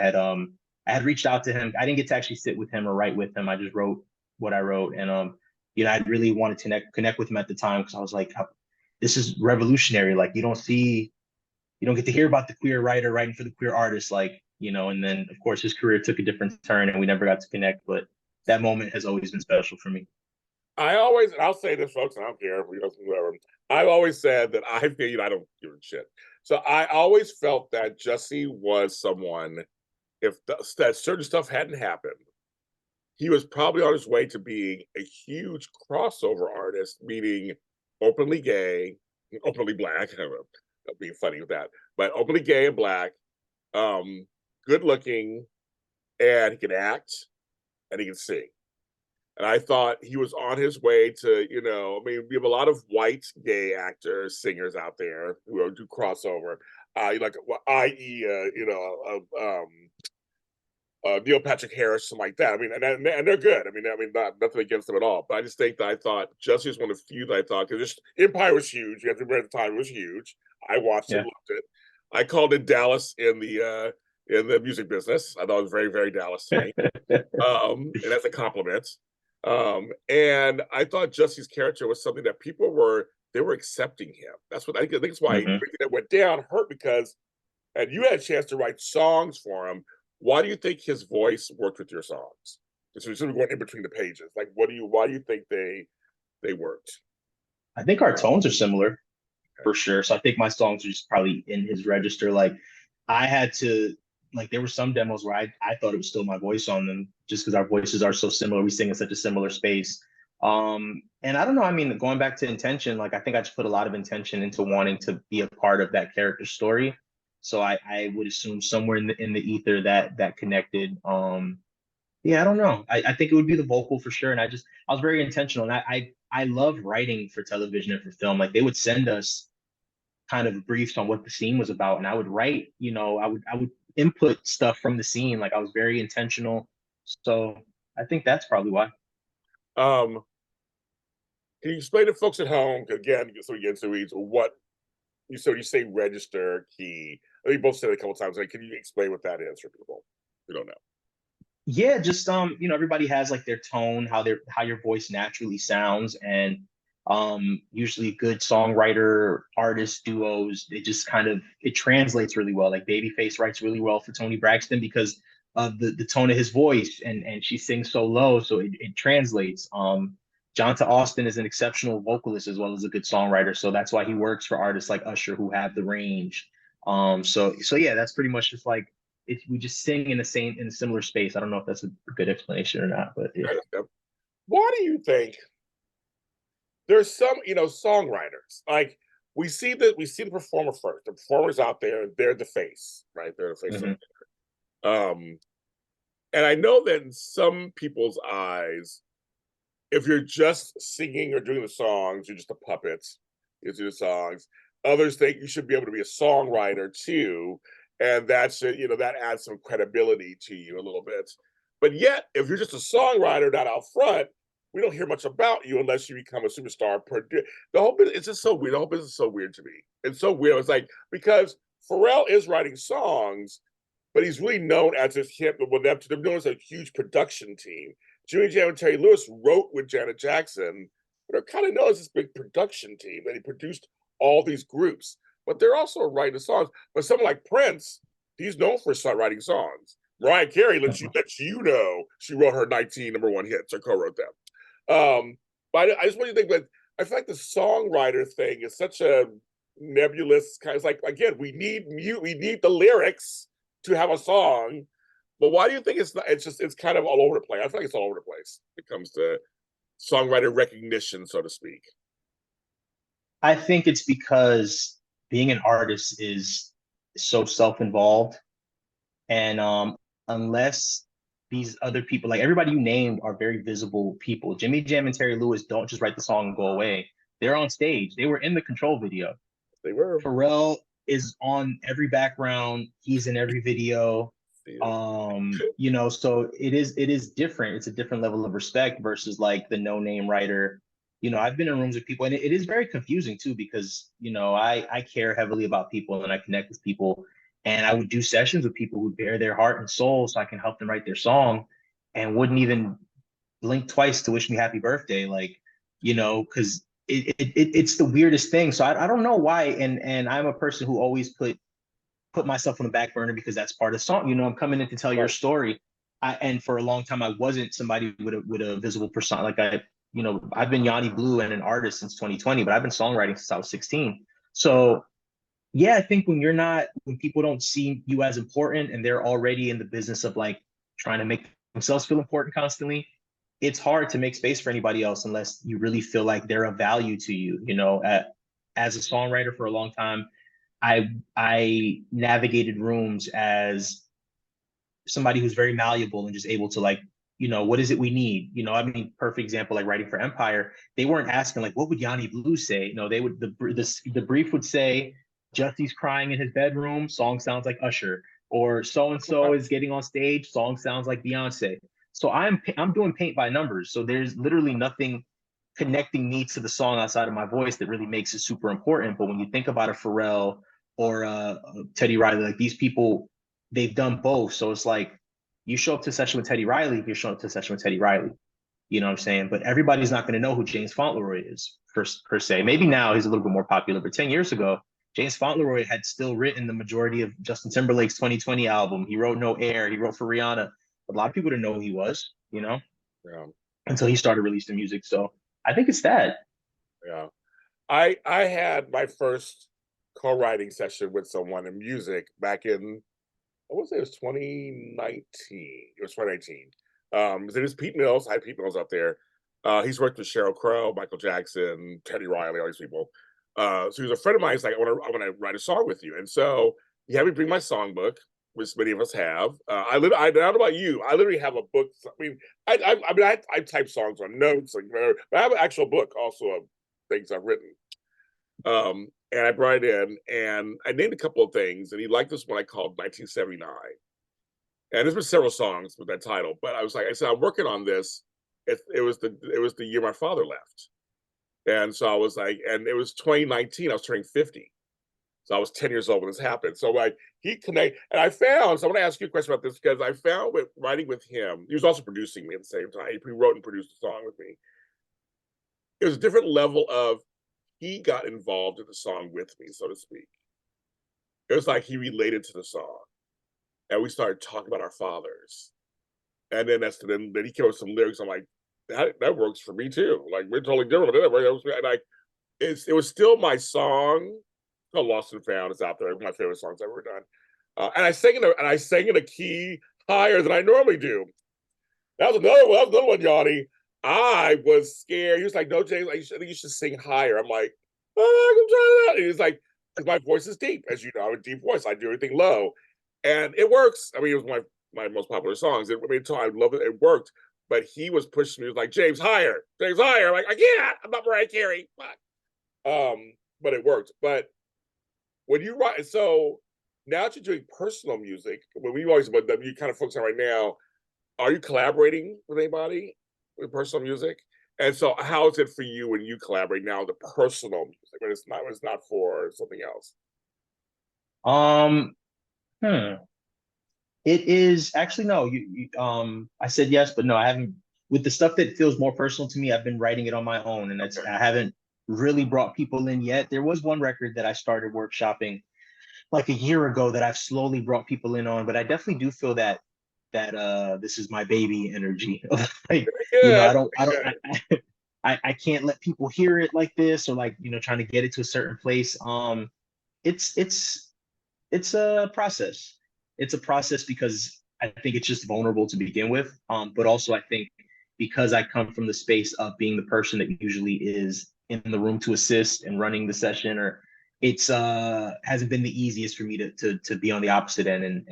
had reached out to him. I didn't get to actually sit with him or write with him. I just wrote what I wrote. And, I really wanted to connect with him at the time, because I was like, this is revolutionary. Like you don't get to hear about the queer writer writing for the queer artist, like, and then of course his career took a different turn and we never got to connect, but that moment has always been special for me. I'll say this, folks, and I don't care whoever. I've always said that I feel, I don't give a shit. So I always felt that Jussie was someone, if that certain stuff hadn't happened, he was probably on his way to being a huge crossover artist, meaning openly gay, openly black. I don't know, being funny with that, but openly gay and black, good looking, and he can act and he can sing. And I thought he was on his way to, we have a lot of white gay actors, singers out there who do crossover, i.e., Neil Patrick Harris, something like that. I mean, and they're good. I mean, nothing against them at all. But I just think that I thought Jussie was one of the few that I thought, because Empire was huge. You have to remember at the time it was huge. I watched it, loved it. I called it Dallas in the music business. I thought it was very, very Dallas to me, and that's a compliment. And I thought Jussie's character was something that people were accepting him. That's what I think it's why that went down hurt, because, and you had a chance to write songs for him. Why do you think his voice worked with your songs? So we're going in between the pages. Like, why do you think they worked? I think our tones are similar. for sure. So I think my songs are just probably in his register. Like I had to like there were some demos where I thought it was still my voice on them just because our voices are so similar. We sing in such a similar space. And I don't know, I mean, going back to intention, like I think I just put a lot of intention into wanting to be a part of that character's story. So I would assume somewhere in the ether that connected. Yeah, I don't know. I think it would be the vocal for sure. And I was very intentional. And I love writing for television and for film. Like they would send us kind of briefs on what the scene was about. And I would write, I would input stuff from the scene. Like I was very intentional. So I think that's probably why. Um, can you explain to folks at home again, so we get into weeds, what you say register key? I think you both said it a couple times. Like, can you explain what that is for people who don't know? Yeah, just everybody has like their tone, how your voice naturally sounds, and usually good songwriter artist duos, it translates really well. Like Babyface writes really well for Toni Braxton because of the tone of his voice, and she sings so low, so it translates. Jonta Austin is an exceptional vocalist as well as a good songwriter, so that's why he works for artists like Usher who have the range. So yeah, that's pretty much just like we just sing in a similar space. I don't know if that's a good explanation or not, but yeah. Why do you think there's some, songwriters, like we see the performer first. The performer's out there, they're the face, right? They're the face. Mm-hmm. And I know that in some people's eyes, if you're just singing or doing the songs, you're just a puppet. You do the songs. Others think you should be able to be a songwriter too, and that adds some credibility to you a little bit. But yet, if you're just a songwriter, not out front, we don't hear much about you unless you become a superstar. The whole business, it's just so weird. The whole business is so weird to me. It's so weird. It's like, because Pharrell is writing songs, but he's really known as this hip. Well, they're known as a huge production team. Jimmy Jam and Terry Lewis wrote with Janet Jackson, but are kind of known as this big production team that he produced all these groups. But they're also writing the songs. But someone like Prince, he's known for writing songs. Mariah Carey let you know she wrote her 19 #1 hits or co-wrote them. But I just want you to think that I feel like the songwriter thing is such a nebulous kind of, like, again, we need the lyrics to have a song. But why do you think it's not? It's kind of all over the place. I feel like it's all over the place when it comes to songwriter recognition, so to speak. I think it's because being an artist is so self-involved, and unless these other people, like everybody you named, are very visible people. Jimmy Jam and Terry Lewis don't just write the song and go away. They're on stage. They were in the Control video. They were. Pharrell is on every background. He's in every video. So it is different. It's a different level of respect versus like the no-name writer. I've been in rooms with people, and it is very confusing too, because I care heavily about people and I connect with people, and I would do sessions with people who bare their heart and soul so I can help them write their song, and wouldn't even blink twice to wish me happy birthday, like, because it's the weirdest thing. So I don't know why, and I'm a person who always put myself on the back burner because that's part of the song. I'm coming in to tell your story. And for a long time, I wasn't somebody with a visible persona. Like I've been YawnyBlew and an artist since 2020, but I've been songwriting since I was 16. So yeah, I think when people don't see you as important and they're already in the business of like trying to make themselves feel important constantly, it's hard to make space for anybody else unless you really feel like they're of value to you. As a songwriter for a long time, I navigated rooms as somebody who's very malleable and just able to, like, what is it we need? Perfect example, like writing for Empire, they weren't asking like, what would YawnyBlew say? No, they would, the brief would say, Jussie's crying in his bedroom, song sounds like Usher, or so-and-so is getting on stage, song sounds like Beyonce. So I'm doing paint by numbers. So there's literally nothing connecting me to the song outside of my voice that really makes it super important. But when you think about a Pharrell or Teddy Riley, like these people, they've done both. So it's like, you show up to a session with Teddy Riley, you're showing up to a session with Teddy Riley. You know what I'm saying? But everybody's not going to know who James Fauntleroy is per se. Maybe now he's a little bit more popular, but 10 years ago, James Fauntleroy had still written the majority of Justin Timberlake's 2020 album. He wrote No Air. He wrote for Rihanna. A lot of people didn't know who he was, Yeah. until he started releasing music. So I think it's that. Yeah. I had my first co-writing session with someone in music back in, I want to say it was 2019. It was 2019. His name is Pete Mills. I had Pete Mills up there. He's worked with Sheryl Crow, Michael Jackson, Teddy Riley, all these people. So he was a friend of mine. He's like, I want to write a song with you. And so he had me bring my songbook, which many of us have. I don't know about you. I literally have a book. I type songs on notes, like whatever, but I have an actual book also of things I've written. And I brought it in, and I named a couple of things, and he liked this one I called 1979. And there's been several songs with that title, but I said, I'm working on this. It was the year my father left. And so I was like, and it was 2019, I was turning 50. So I was 10 years old when this happened. So like he connected, and I found, so I want to ask you a question about this, because I found with writing with him, he was also producing me at the same time. He wrote and produced the song with me. It was a different level of, he got involved in the song with me, so to speak. It was like he related to the song. And we started talking about our fathers. And then then he came up with some lyrics. I'm like, that works for me too. Like, we're totally different. And it was still my song. It's called Lost and Found. It's out there. One of my favorite songs I've ever done. And I sang in a key higher than I normally do. That was another one, Yawny. I was scared. He was like, no, James, I think you should sing higher. I'm like, oh, I'm trying it out. And he's like, because my voice is deep. As you know, I have a deep voice. I do everything low. And it works. I mean, it was my most popular songs. I love it. It worked. But he was pushing me. He was like, James, higher. James, higher. I'm like, I can't. I'm not Mariah Carey. But it worked. But when you write, so now that you're doing personal music, when we always, but you kind of focus on right now, are you collaborating with anybody with personal music? And so how is it for you when you collaborate now, the personal music, when it's not for something else? Um, It is actually no. I said yes, but no, I haven't. With the stuff that feels more personal to me, I've been writing it on my own, and I haven't really brought people in yet. There was one record that I started workshopping like a year ago that I've slowly brought people in on, but I definitely do feel that this is my baby energy. Like, Yeah, I can't let people hear it like this, or like, trying to get it to a certain place. It's a process. It's a process because I think it's just vulnerable to begin with. But also I think because I come from the space of being the person that usually is in the room to assist and running the session, or it's hasn't been the easiest for me to be on the opposite end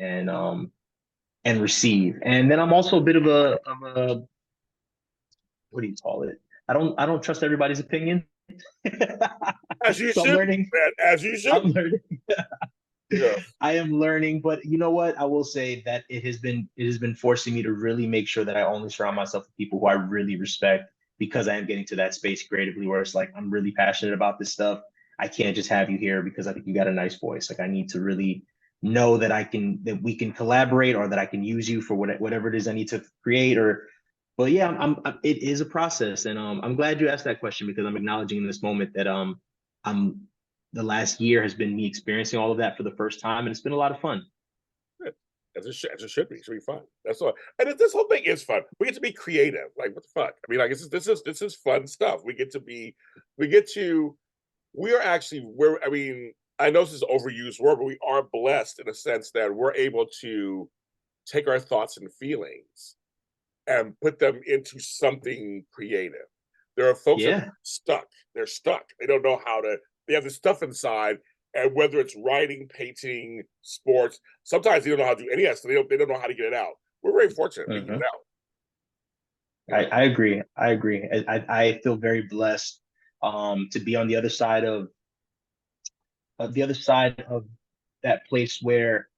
and receive. And then I'm also a bit of a what do you call it? I don't trust everybody's opinion. as you So I'm should, learning. man, as you should. I'm learning. Yeah. I am learning, but you know what? I will say that it has been forcing me to really make sure that I only surround myself with people who I really respect, because I am getting to that space creatively where it's like, I'm really passionate about this stuff. I can't just have you here because I think you got a nice voice. Like, I need to really know that we can collaborate, or that I can use you for whatever it is I need to create. But yeah, it is a process, and I'm glad you asked that question, because I'm acknowledging in this moment that I'm the last year has been me experiencing all of that for the first time, and it's been a lot of fun. As it should be. It should be fun. That's all. And this whole thing is fun. We get to be creative. Like, what the fuck? I mean, like, this is fun stuff. We are actually, I mean, I know this is an overused word, but we are blessed in a sense that we're able to take our thoughts and feelings and put them into something creative. There are folks that Yeah. are stuck. They're stuck. They don't know how to, they have this stuff inside, and whether it's writing, painting, sports, sometimes they don't know how to do any of that. So they don't know how to get it out. We're very fortunate we get it out. I agree. I agree. I feel very blessed to be on the other side of that place where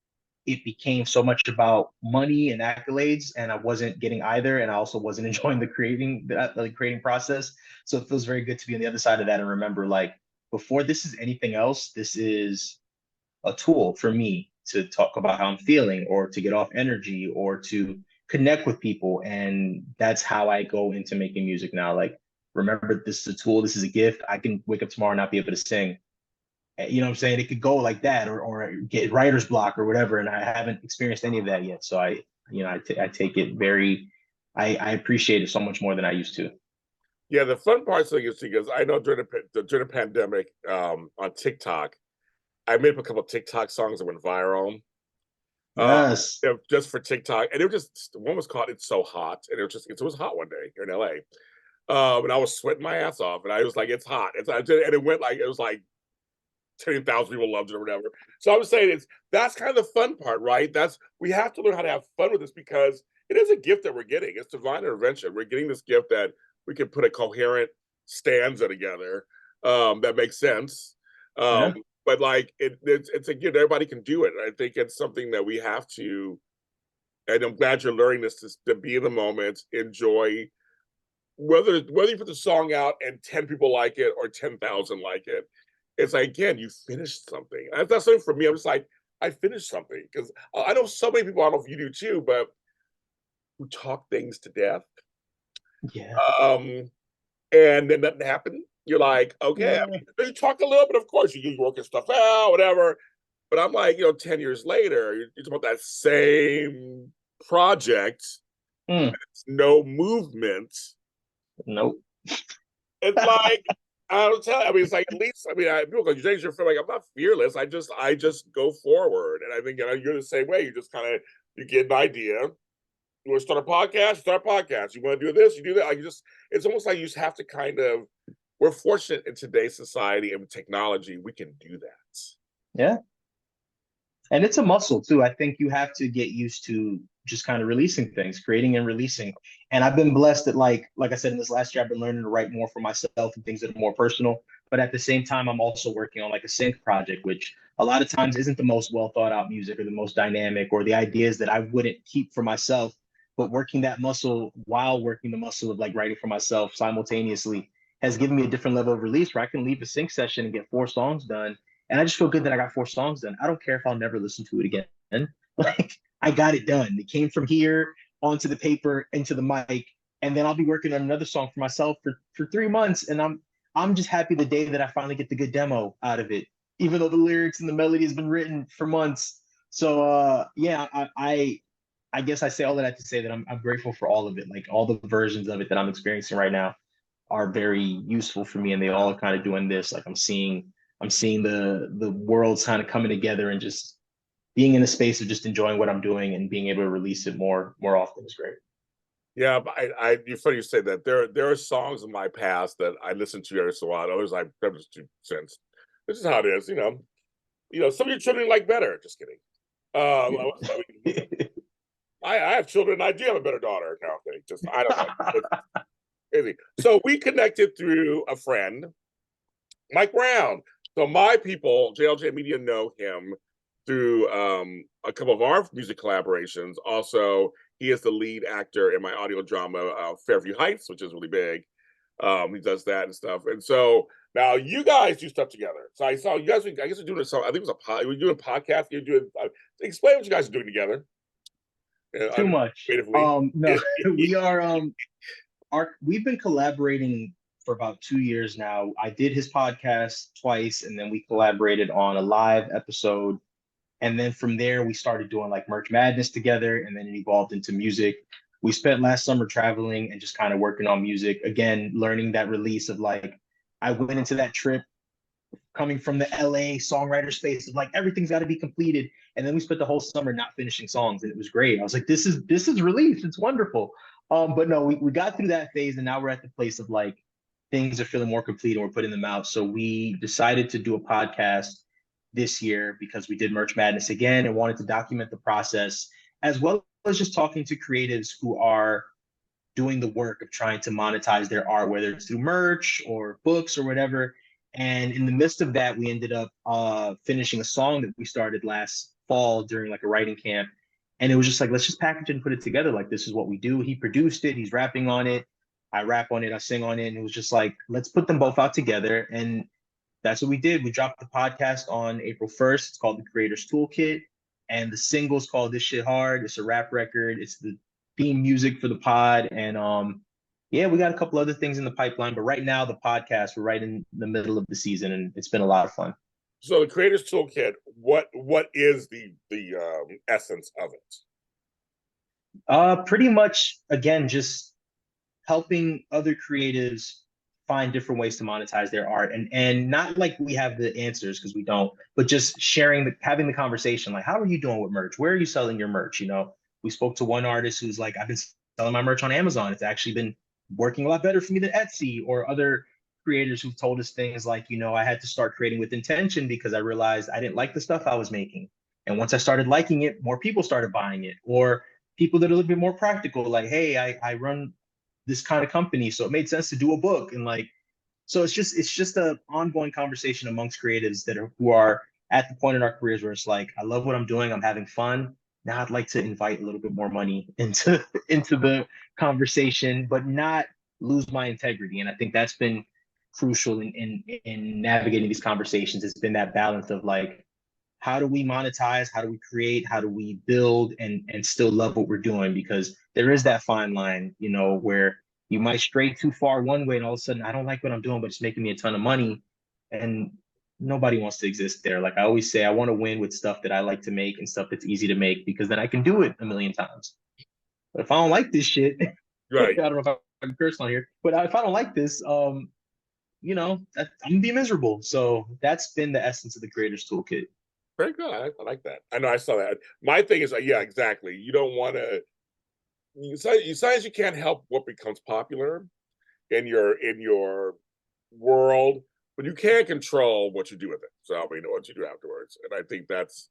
it became so much about money and accolades, and I wasn't getting either, and I also wasn't enjoying the creating process. So it feels very good to be on the other side of that and remember, like, before this is anything else, this is a tool for me to talk about how I'm feeling, or to get off energy, or to connect with people. And that's how I go into making music now. Like, remember, this is a tool, this is a gift. I can wake up tomorrow and not be able to sing. You know what I'm saying? It could go like that, or get writer's block or whatever. And I haven't experienced any of that yet. So I take it very, I appreciate it so much more than I used to. Yeah, the fun part thing is because I know during the pandemic, on TikTok, I made up a couple of TikTok songs that went viral. Uh, Yes. just for TikTok, and it was just one was called "It's So Hot," and it was hot one day here in LA, and I was sweating my ass off, and I was like, "It's hot," and it went like it was like 10,000 people loved it or whatever. So I was saying that's kind of the fun part, right? We have to learn how to have fun with this because it is a gift that we're getting. It's divine intervention. We're getting this gift that we can put a coherent stanza together that makes sense. Yeah. But like it's a gift. Everybody can do it. I think it's something that we have to. And I'm glad you're learning this to be in the moment, enjoy. Whether you put the song out and 10 people like it or 10,000 like it, it's like, again, you finished something. That's something for me. I'm just like, I finished something because I know so many people. I don't know if you do too, but who talk things to death. Yeah. And then nothing happened. You're like, okay, I Yeah. mean, you talk a little bit, of course, you're working stuff out, whatever. But I'm like, 10 years later, you're talking about that same project, Mm. no movement. Nope. It's like, I don't tell. I mean, it's like at least. I mean, people go, "James, you're like I'm not fearless. I just go forward." And I think you're the same way. You just kind of you get an idea. You want to start a podcast? Start a podcast. You want to do this? You do that. Like it's almost like you just have to kind of. We're fortunate in today's society and with technology, we can do that. Yeah. And it's a muscle too. I think you have to get used to just kind of releasing things, creating and releasing. And I've been blessed that like I said in this last year, I've been learning to write more for myself and things that are more personal. But at the same time, I'm also working on like a sync project, which a lot of times isn't the most well thought out music or the most dynamic or the ideas that I wouldn't keep for myself. But working that muscle while working the muscle of like writing for myself simultaneously has given me a different level of release where I can leave a sync session and get 4 songs done and I just feel good that I got 4 songs done. I don't care if I'll never listen to it again. Like I got it done. It came from here onto the paper into the mic, and then I'll be working on another song for myself for 3 months. And I'm just happy the day that I finally get the good demo out of it, even though the lyrics and the melody has been written for months. So yeah, I guess I say all of that to say that I'm grateful for all of it. Like all the versions of it that I'm experiencing right now are very useful for me, and they all are kind of doing this. Like I'm seeing the worlds kind of coming together and just being in a space of just enjoying what I'm doing and being able to release it more often is great. Yeah, but you're funny you say that. There are songs in my past that I listen to every so while. Others I never to since. This is how it is, some of your children like better. Just kidding. I have children. I do have a better daughter now. Just I don't know. It's crazy. So we connected through a friend, Mike Brown. So my people, JLJ Media, know him through a couple of our music collaborations. Also, he is the lead actor in my audio drama Fairview Heights, which is really big. He does that and stuff. And so now you guys do stuff together. So I saw you guys. I guess you're doing some. I think it was we're doing a podcast. You're doing. Explain what you guys are doing together. Too much. Creatively. No, we are we've been collaborating for about 2 years now. I did his podcast twice, and then we collaborated on a live episode. And then from there, we started doing like Merch Madness together, and then it evolved into music. We spent last summer traveling and just kind of working on music. Again, learning that release of like, I went into that trip coming from the LA songwriter space of like everything's got to be completed. And then we spent the whole summer not finishing songs, and it was great. I was like, this is relief. It's wonderful. But no, we got through that phase, and now we're at the place of like things are feeling more complete and we're putting them out. So we decided to do a podcast this year because we did Merch Madness again and wanted to document the process as well as just talking to creatives who are doing the work of trying to monetize their art, whether it's through merch or books or whatever. And in the midst of that, we ended up finishing a song that we started last fall during like a writing camp. And it was just like, let's just package it and put it together. Like, this is what we do. He produced it. He's rapping on it. I rap on it. I sing on it. And it was just like, let's put them both out together. And that's what we did. We dropped the podcast on April 1st. It's called The Creator's Toolkit. And the single's called This Shit Hard. It's a rap record. It's the theme music for the pod. And yeah, we got a couple other things in the pipeline. But right now, the podcast, we're right in the middle of the season, and it's been a lot of fun. So the Creator's Toolkit, what is the essence of it? Pretty much, again, just helping other creatives find different ways to monetize their art, and not like we have the answers, because we don't, but just having the conversation, like, how are you doing with merch? Where are you selling your merch? We spoke to one artist who's like, I've been selling my merch on Amazon. It's actually been working a lot better for me than Etsy. Or other creators who've told us things like, I had to start creating with intention because I realized I didn't like the stuff I was making. And once I started liking it, more people started buying it. Or people that are a little bit more practical, like, hey, I run this kind of company, so it made sense to do a book. And like, so it's just a ongoing conversation amongst creatives who are at the point in our careers where it's like, I love what I'm doing, I'm having fun. Now I'd like to invite a little bit more money into the conversation, but not lose my integrity. And I think that's been crucial in navigating these conversations. It's been that balance of like, how do we monetize? How do we create? How do we build and still love what we're doing? Because there is that fine line, where you might stray too far one way and all of a sudden, I don't like what I'm doing, but it's making me a ton of money. And nobody wants to exist there. Like I always say, I want to win with stuff that I like to make and stuff that's easy to make, because then I can do it a million times. But if I don't like this shit, Right. I don't know if I can curse on here, but if I don't like this, I'm gonna be miserable. So that's been the essence of the Creators Toolkit. Very good. I like that. I know I saw that. My thing is, yeah, exactly. You don't want to. Sometimes you can't help what becomes popular in your world, but you can control what you do with it. So what you do afterwards, and I think that's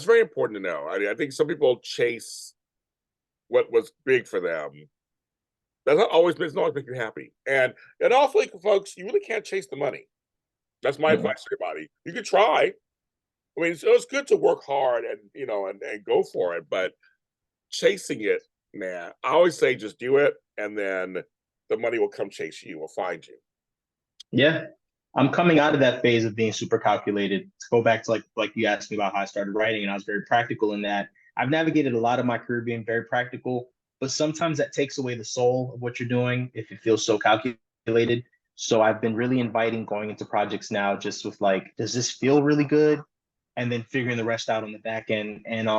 very important to know. I think some people chase what was big for them. That's not always doesn't always make you happy, and also, folks, you really can't chase the money. That's my advice to everybody. You can try. I mean, so it's good to work hard and and go for it, but chasing it, man, I always say just do it, and then the money will come chase you, will find you. Yeah. I'm coming out of that phase of being super calculated. To go back to like you asked me about how I started writing, and I was very practical in that. I've navigated a lot of my career being very practical, but sometimes that takes away the soul of what you're doing if it feels so calculated. So I've been really inviting going into projects now just with like, does this feel really good? And then figuring the rest out on the back end. And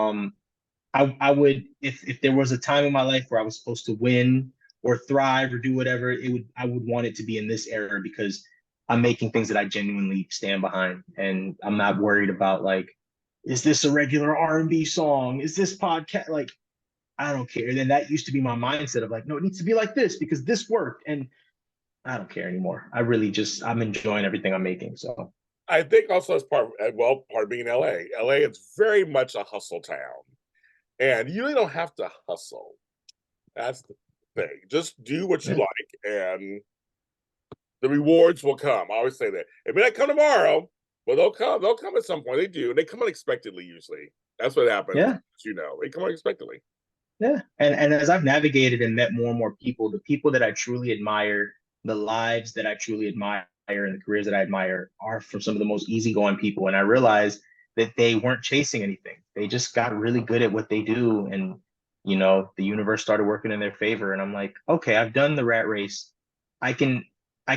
I would, if there was a time in my life where I was supposed to win or thrive or do whatever, I would want it to be in this era, because I'm making things that I genuinely stand behind, and I'm not worried about like, is this a regular R&B song? Is this podcast? Like, I don't care. And then that used to be my mindset of like, no, it needs to be like this because this worked, and I don't care anymore. I'm enjoying everything I'm making. So I think also as part of being in LA. LA is very much a hustle town, and you really don't have to hustle. That's the thing. Just do what you like, and the rewards will come. I always say that. It may not come tomorrow, but they'll come. They'll come at some point. They do. They come unexpectedly usually. That's what happens. yeah. They come unexpectedly. Yeah. And as I've navigated and met more and more people, the people that I truly admire, the lives that I truly admire, and the careers that I admire are from some of the most easygoing people. And I realized that they weren't chasing anything. They just got really good at what they do. And, the universe started working in their favor. And I'm like, okay, I've done the rat race. I can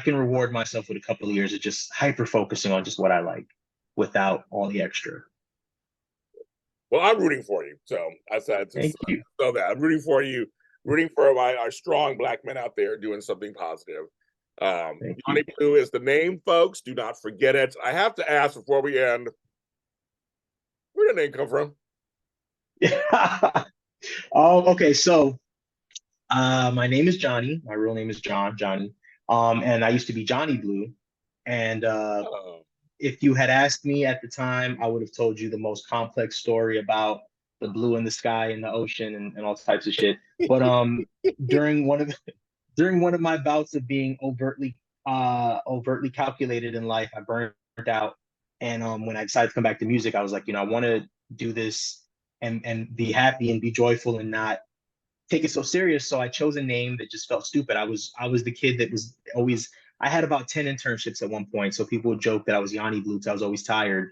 reward myself with a couple of years of just hyper focusing on just what I like without all the extra. Well, I'm rooting for you. So I said, Thank you. So that I'm rooting for you, rooting for our strong Black men out there doing something positive. YawnyBlew is the name, folks. Do not forget it. I have to ask before we end, where did the name come from? Yeah. Okay. So my name is Johnny. My real name is Johnny. And I used to be YawnyBlew. And if you had asked me at the time, I would have told you the most complex story about the blue in the sky and the ocean and all types of shit. But during one of my bouts of being overtly calculated in life, I burned out. And when I decided to come back to music, I was like, I want to do this and be happy and be joyful and not take it so serious. So I chose a name that just felt stupid. I was the kid that was always, I had about 10 internships at one point. So people would joke that I was YawnyBlew because I was always tired.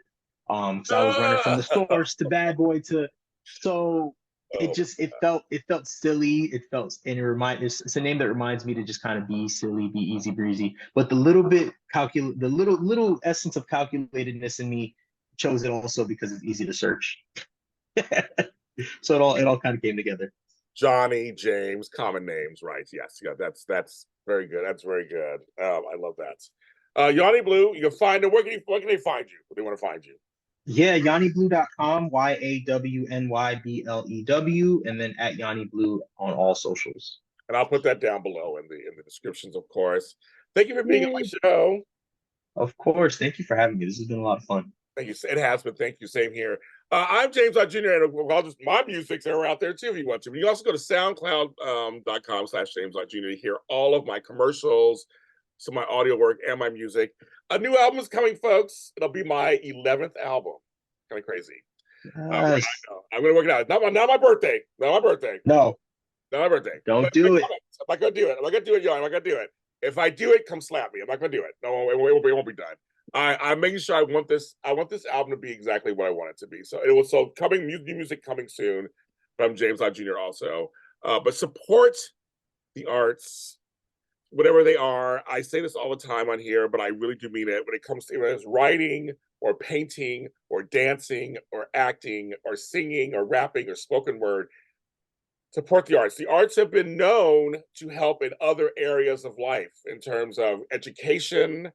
So I was running from the source to bad boy to, so it felt silly. It's a name that reminds me to just kind of be silly, be easy breezy. But the little essence of calculatedness in me chose it also because it's easy to search. So it all kind of came together. Johnny, James, common names, right? Yes, yeah, that's very good. That's very good. I love that. YawnyBlew, you can find them. Where can they find you? Where they want to find you? Yeah, YawnyBlew.com, YawnyBlew, and then at YawnyBlew on all socials. And I'll put that down below in the descriptions, of course. Thank you for being on my Yay. show. Of course. Thank you for having me. This has been a lot of fun. Thank you. It has been. Thank you. Same here. I'm James Lott Jr. and I'll just my music's are out there too if you want to. But you also go to soundcloud.com/James Lott Jr. to hear all of my commercials, some of my audio work, and my music. A new album is coming, folks. It'll be my 11th album. Kind of crazy. Nice. I'm gonna work it out. Not my birthday. Not my birthday. No, Not my birthday. don't do it. I'm not gonna do it. I'm not gonna do it, y'all. I'm not gonna do it. If I do it, come slap me. I'm not gonna do it. No, it won't be done. I'm making sure I want this album to be exactly what I want it to be. So coming new music coming soon from James Lott Jr. also. But support the arts, whatever they are. I say this all the time on here, but I really do mean it. When it comes to whether it's writing or painting or dancing or acting or singing or rapping or spoken word, support the arts. The arts have been known to help in other areas of life in terms of education,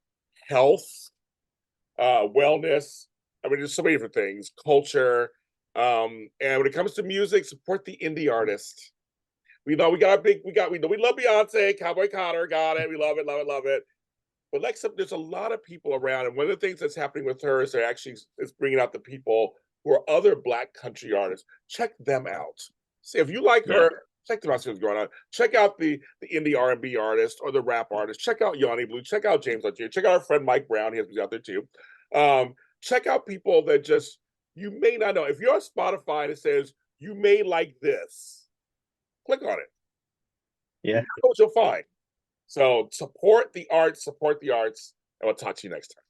health, wellness. I mean, there's so many different things, culture. And when it comes to music, support the indie artist. We love Beyonce, Cowboy Carter, got it. We love it, love it, love it. But there's a lot of people around, and one of the things that's happening with her is it's bringing out the people who are other Black country artists. Check them out. See if you like her. Check them out. See what's going on. Check out the indie R&B artist or the rap artist. Check out YawnyBlew. Check out James Lott Jr. Check out our friend Mike Brown. He has music out there too. Check out people that just you may not know. If you're on Spotify and it says you may like this, click on it. Yeah. You know what you'll find. So support the arts, and we'll talk to you next time.